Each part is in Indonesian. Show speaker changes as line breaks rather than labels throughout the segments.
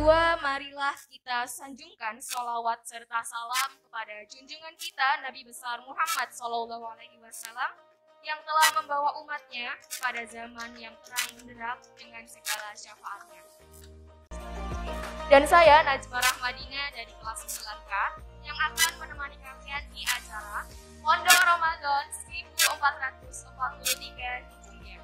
kedua, marilah kita sanjungkan sholawat serta salam kepada junjungan kita Nabi besar Muhammad SAW yang telah membawa umatnya pada zaman yang terang benderang dengan segala syafaatnya. Dan saya Najma Rahmadina dari kelas 9K yang akan menemani kalian di acara Pondok Ramadan 1443 Hijriah.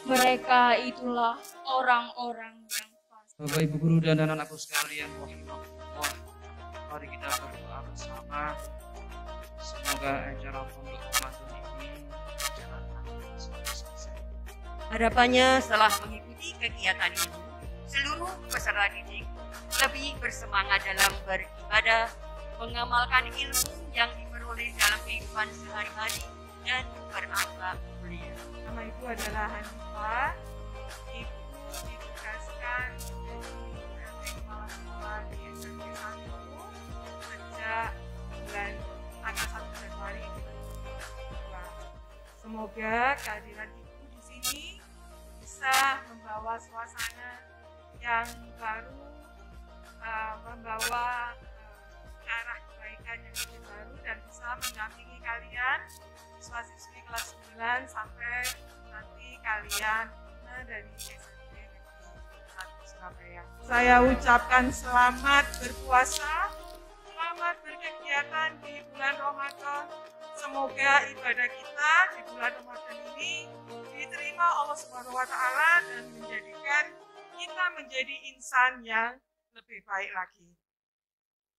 Mereka itulah orang-orang yang fasik.
Bapak Ibu guru dan anak-anakku sekalian, rahimahullah, mari kita berdoa bersama. Semoga acara Pondok Ramadan ini berjalan dengan sukses.
Harapannya setelah mengikuti kegiatan ini, seluruh peserta didik lebih bersemangat dalam beribadah, mengamalkan ilmu yang diperoleh dalam kehidupan sehari-hari, dan berakhlak mulia.
Nama ibu adalah Hanifah. Ibu ditugaskan menjadi kepala sekolah di SMP 1 sejak bulan tanggal 1 Januari 2022. Semoga kehadiran ibu di sini bisa membawa suasana yang baru, membawa arah kebaikan yang lebih baru, dan bisa mendampingi kalian siswa-siswi kelas 9 sampai nanti kalian dari SMP Negeri 1 Surabaya. Saya ucapkan selamat berpuasa, selamat berkegiatan di bulan Ramadan. Semoga ibadah kita di bulan Ramadan ini diterima Allah Subhanahu wa Ta'ala dan menjadikan kita menjadi insan yang lebih baik lagi.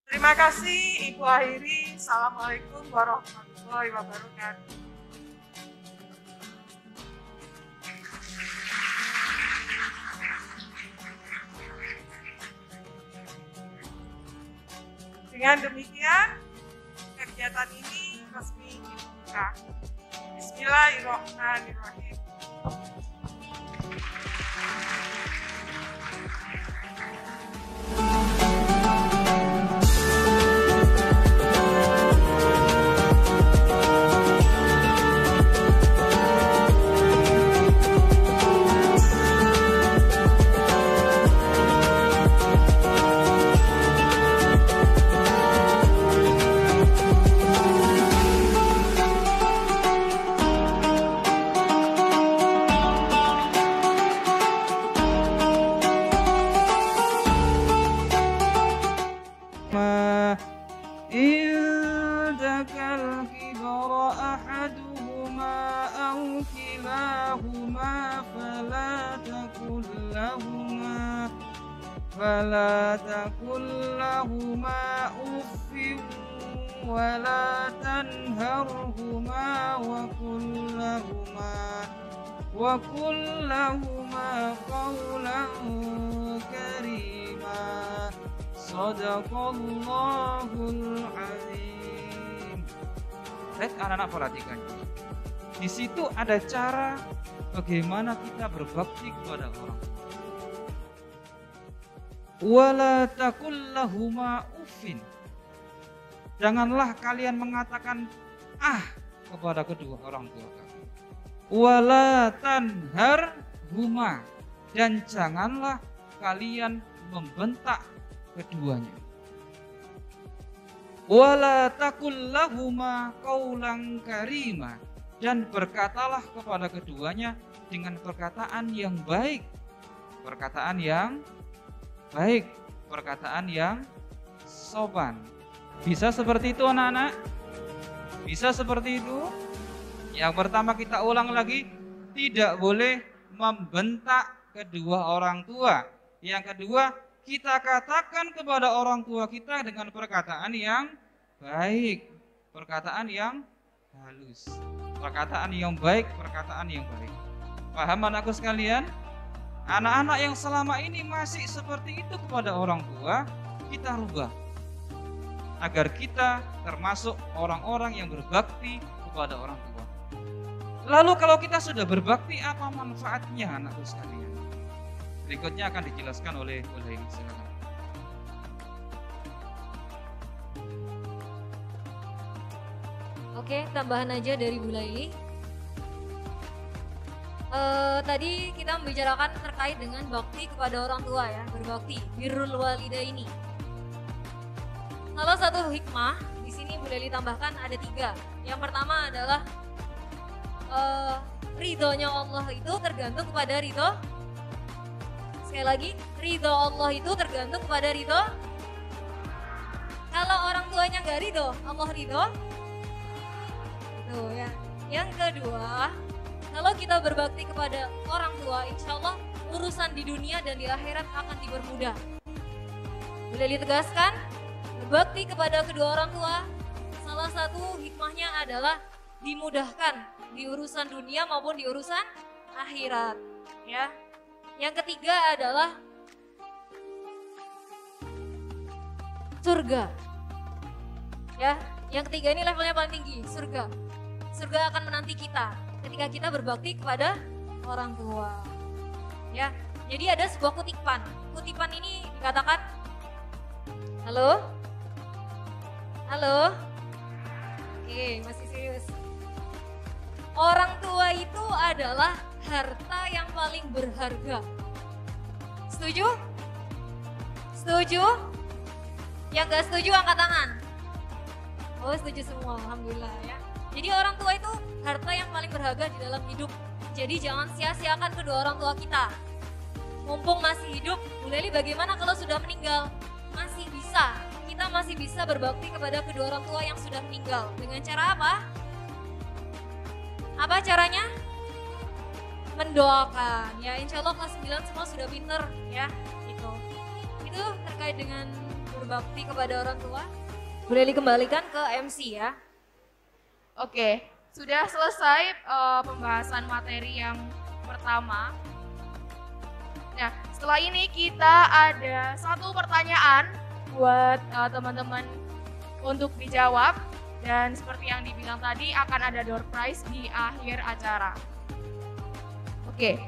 Terima kasih Ibu akhiri. Assalamualaikum warahmatullahi wabarakatuh. Dengan demikian, kegiatan ini resmi dibuka. Bismillahirrahmanirrahim.
فلا تقل لهما أف ولا تنهرهما وقل لهما قولا كريما صدق الله العظيم. Baik, anak-anak perhatikan. Di situ ada cara bagaimana kita berbakti kepada orang tua. Wala taqul lahuma uffin. Janganlah kalian mengatakan kepada kedua orang tua kalian. Wala tanharhuma, dan janganlah kalian membentak keduanya. Wala taqul lahuma qaulan karima, dan berkatalah kepada keduanya dengan perkataan yang baik. Perkataan yang baik, perkataan yang sopan. Bisa seperti itu anak-anak? Bisa seperti itu? Yang pertama kita ulang lagi, tidak boleh membentak kedua orang tua. Yang kedua, kita katakan kepada orang tua kita dengan perkataan yang baik, perkataan yang halus, perkataan yang baik, perkataan yang baik. Paham anakku sekalian? Anak-anak yang selama ini masih seperti itu kepada orang tua, kita rubah agar kita termasuk orang-orang yang berbakti kepada orang tua. Lalu kalau kita sudah berbakti, apa manfaatnya anakku sekalian? Berikutnya akan dijelaskan oleh ini. Silakan.
Oke, tambahan aja dari Bu Laili. Tadi kita membicarakan terkait dengan bakti kepada orang tua ya, berbakti, birrul walidaini. Salah satu hikmah di sini Bu Laili tambahkan ada 3. Yang pertama adalah ridhonya Allah itu tergantung kepada ridho. Sekali lagi, ridho Allah itu tergantung kepada ridho. Kalau orang tuanya nggak ridho, Allah ridho. Tuh ya. Yang kedua, kalau kita berbakti kepada orang tua, insya Allah urusan di dunia dan di akhirat akan dipermudah. Boleh ditegaskan, berbakti kepada kedua orang tua, salah satu hikmahnya adalah dimudahkan di urusan dunia maupun di urusan akhirat. Ya. Yang ketiga adalah surga. Ya, yang ketiga ini levelnya paling tinggi, surga. Surga akan menanti kita ketika kita berbakti kepada orang tua. Ya, jadi ada sebuah kutipan. Kutipan ini dikatakan, halo, halo, oke, masih serius. Orang tua itu adalah harta yang paling berharga. Setuju? Setuju? Yang gak setuju angkat tangan. Oh, setuju semua, alhamdulillah ya. Jadi orang tua itu harta yang paling berharga di dalam hidup. Jadi jangan sia-siakan kedua orang tua kita. Mumpung masih hidup, Bu Leli bagaimana kalau sudah meninggal? Masih bisa, kita masih bisa berbakti kepada kedua orang tua yang sudah meninggal. Dengan cara apa? Apa caranya? Mendoakan. Ya insya Allah kelas 9 semua sudah pinter ya. Itu terkait dengan berbakti kepada orang tua. Bu Leli kembalikan ke MC ya.
Oke, sudah selesai pembahasan materi yang pertama. Nah, setelah ini kita ada satu pertanyaan buat teman-teman untuk dijawab. Dan seperti yang dibilang tadi akan ada door prize di akhir acara. Oke,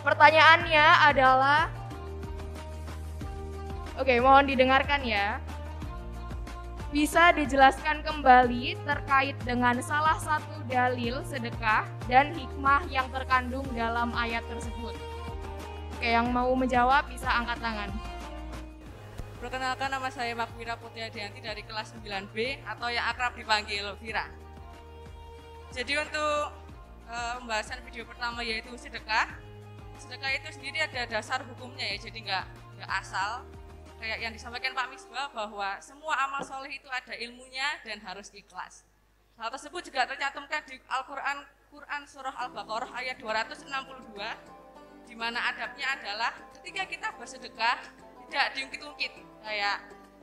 pertanyaannya adalah, oke, mohon didengarkan ya. Bisa dijelaskan kembali terkait dengan salah satu dalil sedekah dan hikmah yang terkandung dalam ayat tersebut. Oke, yang mau menjawab bisa angkat tangan.
Perkenalkan, nama saya Makwira Putiadianti dari kelas 9B atau yang akrab dipanggil Vira. Jadi untuk pembahasan video pertama yaitu sedekah. Sedekah itu sendiri ada dasar hukumnya ya, jadi nggak asal. Kayak yang disampaikan Pak Misbah bahwa semua amal soleh itu ada ilmunya dan harus ikhlas. Hal tersebut juga tercantumkan di Quran surah Al-Baqarah ayat 262, di mana adabnya adalah ketika kita bersedekah tidak diungkit-ungkit, kayak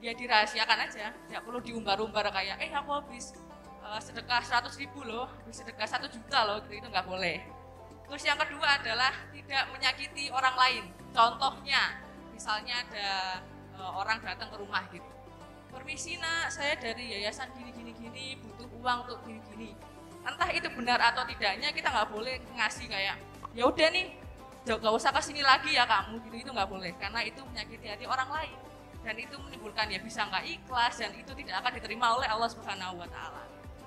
ya dirahasiakan aja, tidak perlu diumbar-umbar kayak aku habis sedekah 100.000 loh, habis sedekah 1 juta loh, gitu, itu nggak boleh. Terus yang kedua adalah tidak menyakiti orang lain. Contohnya, misalnya ada orang datang ke rumah gitu, permisi nak, saya dari yayasan gini butuh uang untuk gini. Entah itu benar atau tidaknya, kita nggak boleh ngasih kayak ya udah nih, gak usah kesini lagi ya kamu gitu, itu nggak boleh karena itu menyakiti hati orang lain dan itu menimbulkan ya bisa nggak ikhlas dan itu tidak akan diterima oleh Allah Subhanahu Wa Taala.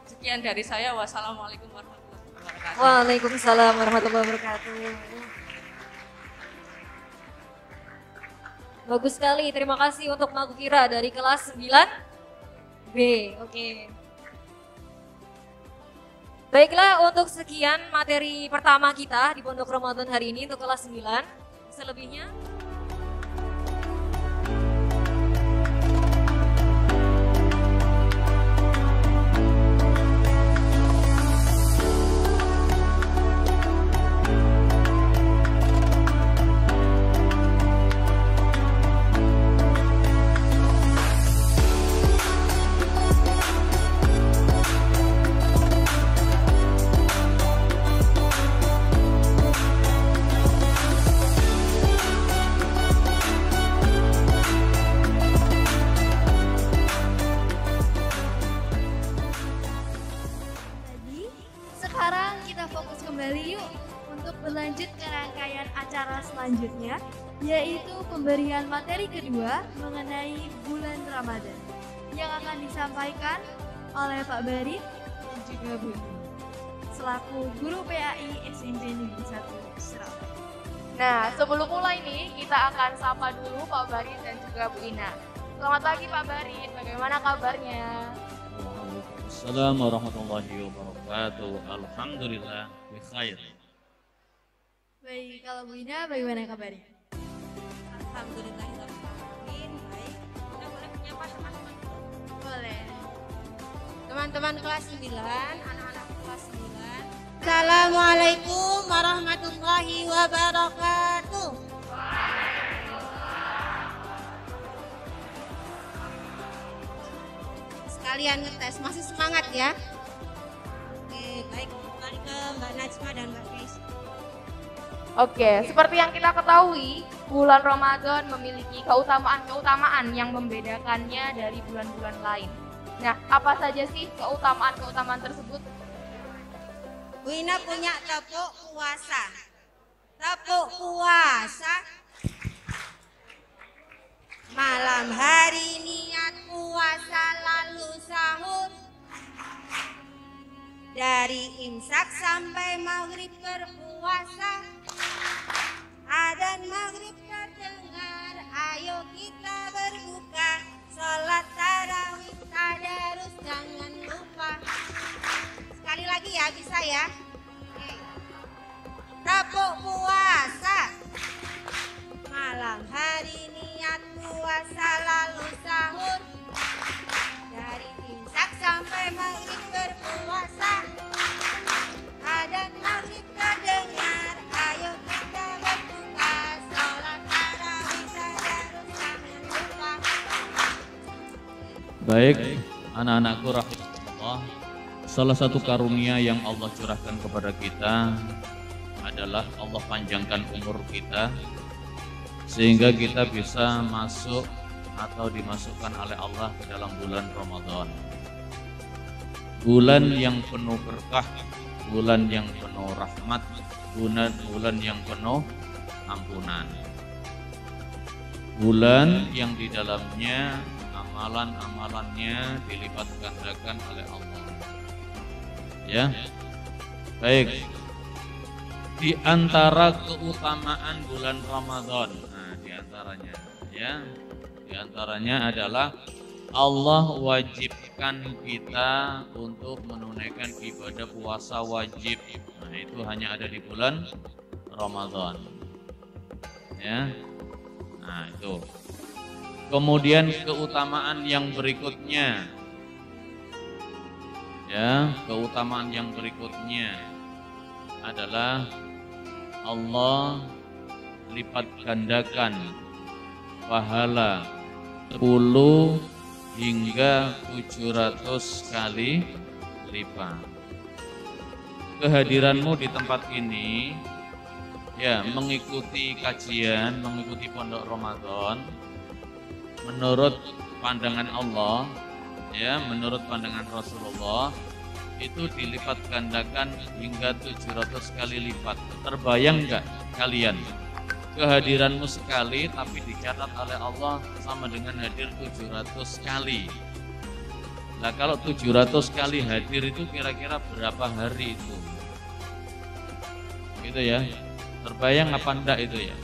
Sekian dari saya, wassalamualaikum warahmatullahi wabarakatuh.
Waalaikumsalam warahmatullahi wabarakatuh. Bagus sekali, terima kasih untuk Makwira dari kelas 9B. Oke. Baiklah, untuk sekian materi pertama kita di Pondok Ramadan hari ini untuk kelas 9. Selebihnya
untuk berlanjut ke rangkaian acara selanjutnya, yaitu pemberian materi kedua mengenai bulan Ramadan yang akan disampaikan oleh Pak Barit dan juga Bu Ina selaku Guru PAI SMP Negeri 1 Surabaya.
Nah, sebelum mulai nih, kita akan sapa dulu Pak Barit dan juga Bu Ina. Selamat pagi Pak Barit, bagaimana kabarnya?
Assalamualaikum warahmatullahi wabarakatuh. Alhamdulillah, bi khair.
Baik, kalau Bu Ina bagaimana kabarnya?
Alhamdulillah, baik. Kita boleh menyapa teman-teman.
Boleh.
Teman-teman kelas 9, anak-anak kelas 9.
Assalamualaikum warahmatullahi wabarakatuh. Sekalian ngetes, masih semangat ya? Oke, baik. Kembali ke Mbak Najma dan Mbak Keis.
Oke, seperti yang kita ketahui, bulan Ramadan memiliki keutamaan-keutamaan yang membedakannya dari bulan-bulan lain. Nah, apa saja sih keutamaan-keutamaan tersebut?
Bu Ina punya tepuk puasa. Tepuk puasa. Malam hari niat puasa lalu sahur. Dari imsak sampai maghrib berpuasa. Adzan maghrib terdengar, ayo kita berbuka. Sholat tarawih tadarus jangan lupa. Sekali lagi ya, bisa ya? Oke. Tepuk puasa. Malam hari niat puasa lalu sahur. Dari imsak sampai maghrib berpuasa. Adzan maghrib terdengar, ayo kita berbuka. Sholat tarawih tadarus jangan lupa.
Baik, anak-anakku rahimahullah. Salah satu karunia yang Allah curahkan kepada kita adalah Allah panjangkan umur kita sehingga kita bisa masuk atau dimasukkan oleh Allah ke dalam bulan Ramadan. Bulan yang penuh berkah, bulan yang penuh rahmat, bulan yang penuh ampunan. Bulan yang di dalamnya amalan-amalannya dilipat gandakan oleh Allah. Ya, baik. Di antara keutamaan bulan Ramadan, di antaranya adalah Allah wajibkan kita untuk menunaikan ibadah puasa wajib. Nah, itu hanya ada di bulan Ramadan. Ya, nah itu. Kemudian keutamaan yang berikutnya. Ya, keutamaan yang berikutnya adalah Allah lipat gandakan pahala 10 hingga 700 kali lipat. Kehadiranmu di tempat ini ya mengikuti kajian, mengikuti pondok Ramadan menurut pandangan Allah, ya, menurut pandangan Rasulullah itu dilipat gandakan hingga 700 kali lipat. Terbayang nggak kalian? Kehadiranmu sekali tapi dicatat oleh Allah sama dengan hadir 700 kali. Nah, kalau 700 kali hadir itu kira-kira berapa hari itu? Gitu ya. Terbayang apa enggak itu ya?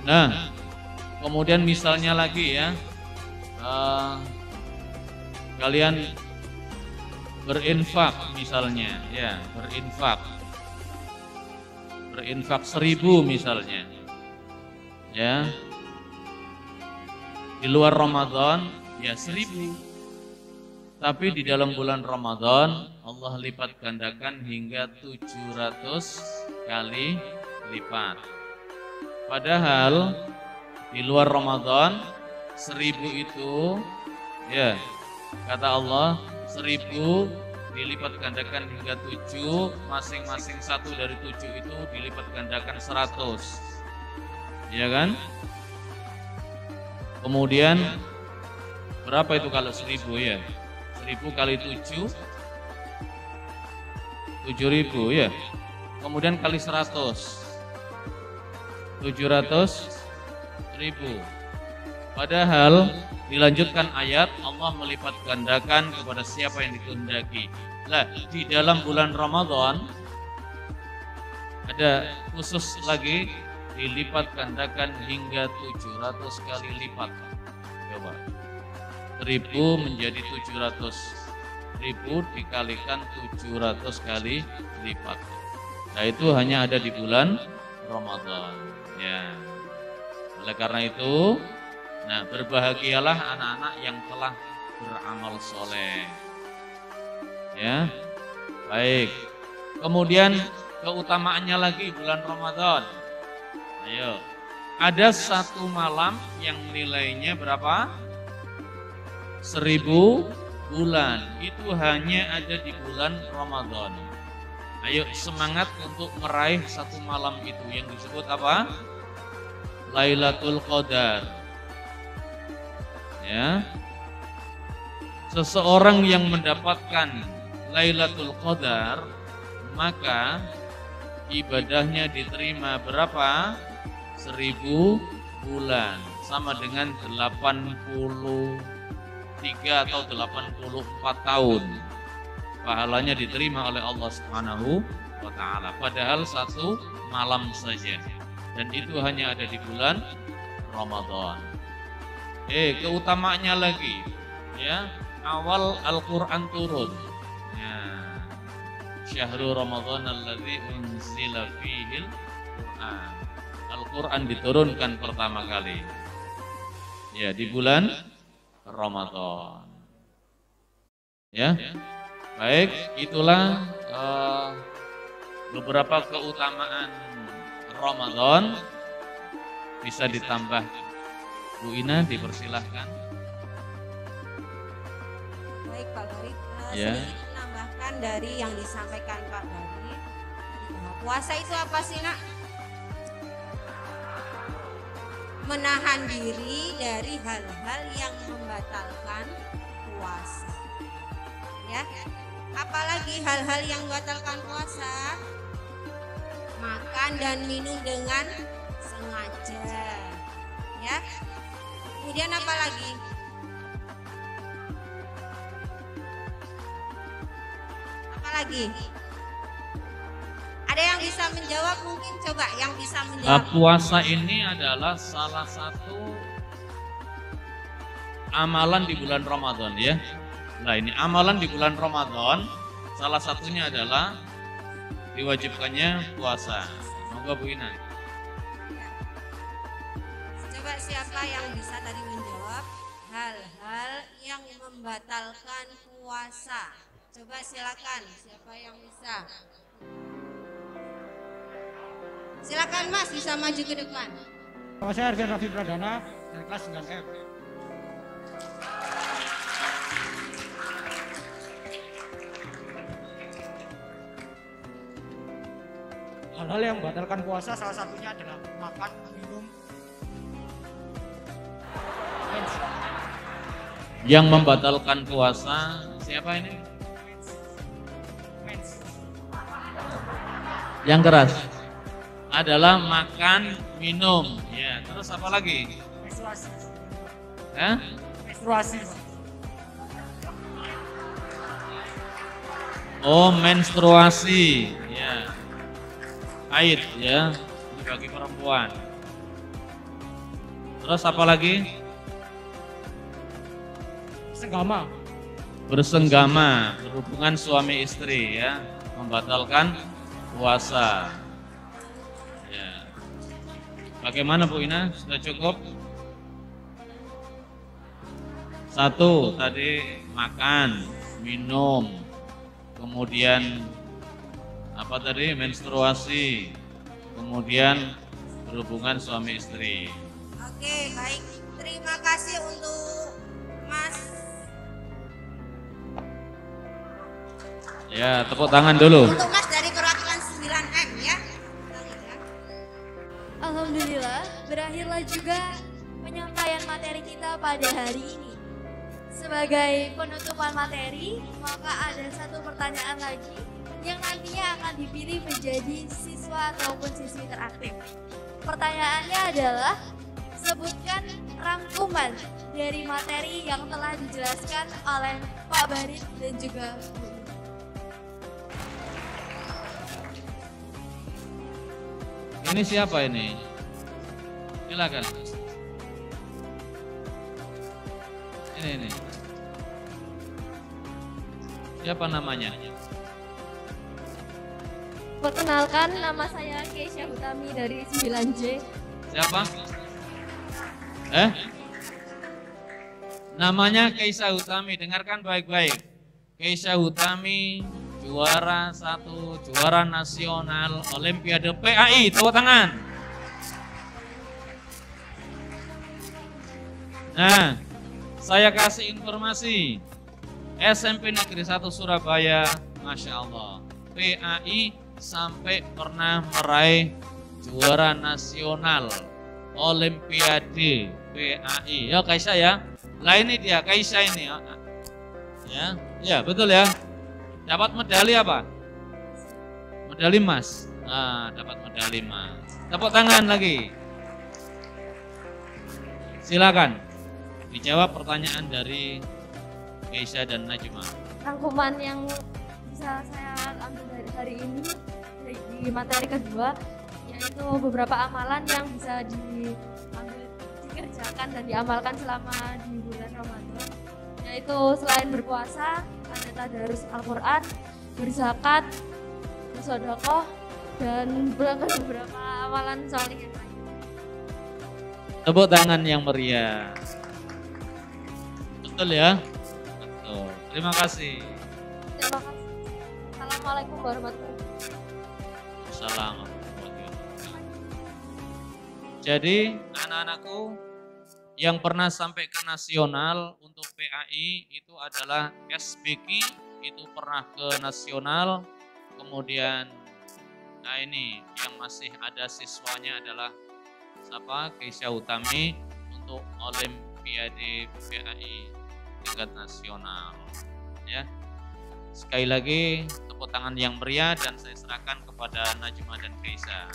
Nah, kemudian misalnya lagi ya, kalian berinfak misalnya, ya berinfak 1000 misalnya, ya di luar Ramadan ya 1000, tapi di dalam bulan Ramadan Allah lipat gandakan hingga 700 kali lipat. Padahal di luar Ramadan 1000 itu ya kata Allah 1000 dilipat gandakan hingga 7, masing-masing satu dari 7 itu dilipat gandakan 100, ya kan? Kemudian berapa itu kalau 1000 ya? 1000 kali 7, 7000 ya. kemudian kali 100. 700.000. Padahal dilanjutkan ayat, Allah melipat gandakan kepada siapa yang dikehendaki. Lah, di dalam bulan Ramadan ada khusus lagi, dilipat gandakan hingga 700 kali lipat. Coba 1000 menjadi 700, 1000 dikalikan 700 kali lipat. Nah, itu hanya ada di bulan Ramadan. Ya. Oleh karena itu, nah, berbahagialah anak-anak yang telah beramal soleh. Ya, baik. Kemudian keutamaannya lagi bulan Ramadan. Ayo, ada satu malam yang nilainya berapa? 1000 bulan. Itu hanya ada di bulan Ramadan. Ayo semangat untuk meraih satu malam itu yang disebut apa? Lailatul Qadar. Ya. Seseorang yang mendapatkan Lailatul Qadar, maka ibadahnya diterima berapa? 1000 bulan, sama dengan 83 atau 84 tahun. Pahalanya diterima oleh Allah Subhanahu wa Ta'ala. Padahal satu malam saja, dan itu hanya ada di bulan Ramadan. Keutamaannya lagi, ya, awal Al-Quran turun. Ya. Syahrul Ramadan alladzi unzila fihil Quran. Al-Quran diturunkan pertama kali, ya, di bulan Ramadan. Ya. Baik, itulah beberapa keutamaan Ramadan. Bisa ditambah, Bu Ina, dipersilahkan.
Baik Pak Barit,
Ya.
sedikit menambahkan dari yang disampaikan Pak Barit. Puasa itu apa sih, Nak? Menahan diri dari hal-hal yang membatalkan puasa. Ya. Apalagi hal-hal yang membatalkan puasa, makan dan minum dengan sengaja, ya. Kemudian apa lagi? Apa lagi? Ada yang bisa menjawab? Mungkin coba yang bisa menjawab.
Puasa ini adalah salah satu amalan di bulan Ramadan, ya. Nah, ini amalan di bulan Ramadan, salah satunya adalah diwajibkannya puasa. Moga Bu Ina.
Coba siapa yang bisa tadi menjawab hal-hal yang membatalkan puasa? Coba silakan, siapa yang bisa? Silakan Mas, bisa maju ke depan.
Nama saya Arvian Raffi Pradana dari kelas 9F. Hal-hal yang membatalkan puasa salah satunya adalah makan, minum.
Yang membatalkan puasa siapa ini? Yang keras adalah makan, minum. Ya, terus apa lagi?
Menstruasi.
Hah?
Menstruasi.
Oh, menstruasi. Ya. Haid, ya, bagi perempuan. Terus apa lagi?
Senggama.
Bersenggama, berhubungan suami istri, ya, membatalkan puasa. Ya. Bagaimana Bu Ina? Sudah cukup? Satu tadi makan, minum, kemudian apa tadi? Menstruasi, kemudian berhubungan suami istri.
Oke, baik. Terima kasih untuk Mas.
Ya, tepuk tangan dulu.
Untuk Mas dari perwakilan 9M ya.
Alhamdulillah, berakhirlah juga penyampaian materi kita pada hari ini. Sebagai penutupan materi, maka ada satu pertanyaan lagi yang nantinya akan dipilih menjadi siswa ataupun siswi teraktif. Pertanyaannya adalah, sebutkan rangkuman dari materi yang telah dijelaskan oleh Pak Barit dan juga Bu.
Ini siapa ini? Silakan. Ini. Siapa namanya?
Perkenalkan, nama saya Keisha Hutami dari 9J.
Siapa? Namanya Keisha Hutami, dengarkan baik-baik. Keisha Hutami juara 1, juara nasional Olimpiade PAI, tepuk tangan. Nah, saya kasih informasi. SMP Negeri 1 Surabaya, Masya Allah, PAI sampai pernah meraih juara nasional Olimpiade PAI. Ya Kaisha ya. Lah ini dia Kaisha ini. Ya betul ya. Dapat medali apa? Medali emas. Nah, dapat medali emas. Tepuk tangan lagi. Silakan dijawab pertanyaan dari Keisha dan Najma.
Rangkuman yang bisa saya ambil dari hari ini di materi kedua, yaitu beberapa amalan yang bisa dikerjakan dan diamalkan selama di bulan Ramadan, yaitu selain berpuasa, ada tadarus Al-Quran, berzakat, bersedekah, dan beberapa amalan soleh yang lain.
Tepuk tangan yang meriah. Betul ya? Betul. Terima kasih.
Terima kasih. Assalamualaikum warahmatullahi wabarakatuh.
Assalamualaikum. Jadi anak-anakku yang pernah sampai ke nasional untuk PAI itu adalah SBK, itu pernah ke nasional. Kemudian nah ini yang masih ada siswanya adalah siapa? Keisha Hutami untuk Olimpiade PAI tingkat nasional. Ya. Sekali lagi tepuk tangan yang meriah dan saya serahkan kepada Najma dan Keisha.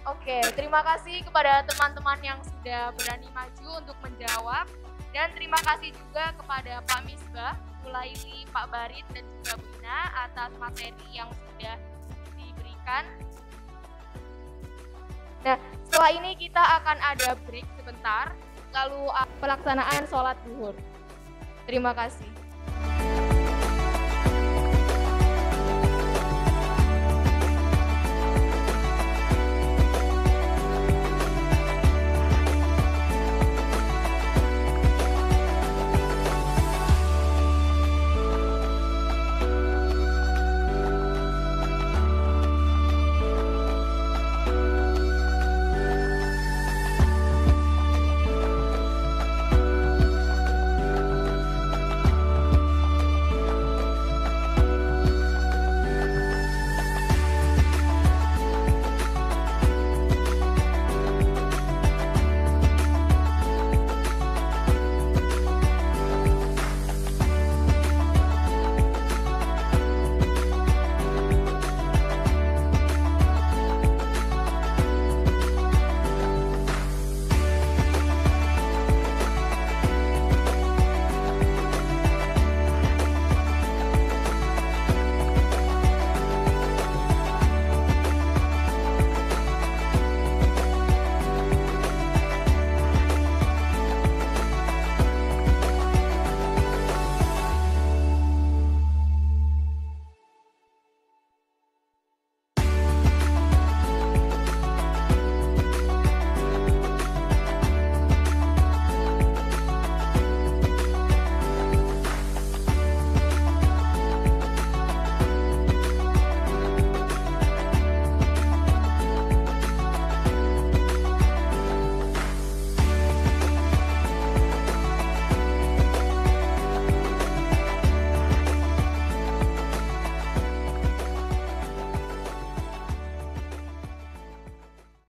Oke, terima kasih kepada teman-teman yang sudah berani maju untuk menjawab, dan terima kasih juga kepada Pak Misbah, Bu Laili, Pak Barit, dan juga Bu Ina atas materi yang sudah diberikan. Nah, setelah ini kita akan ada break sebentar, lalu pelaksanaan sholat zuhur. Terima kasih.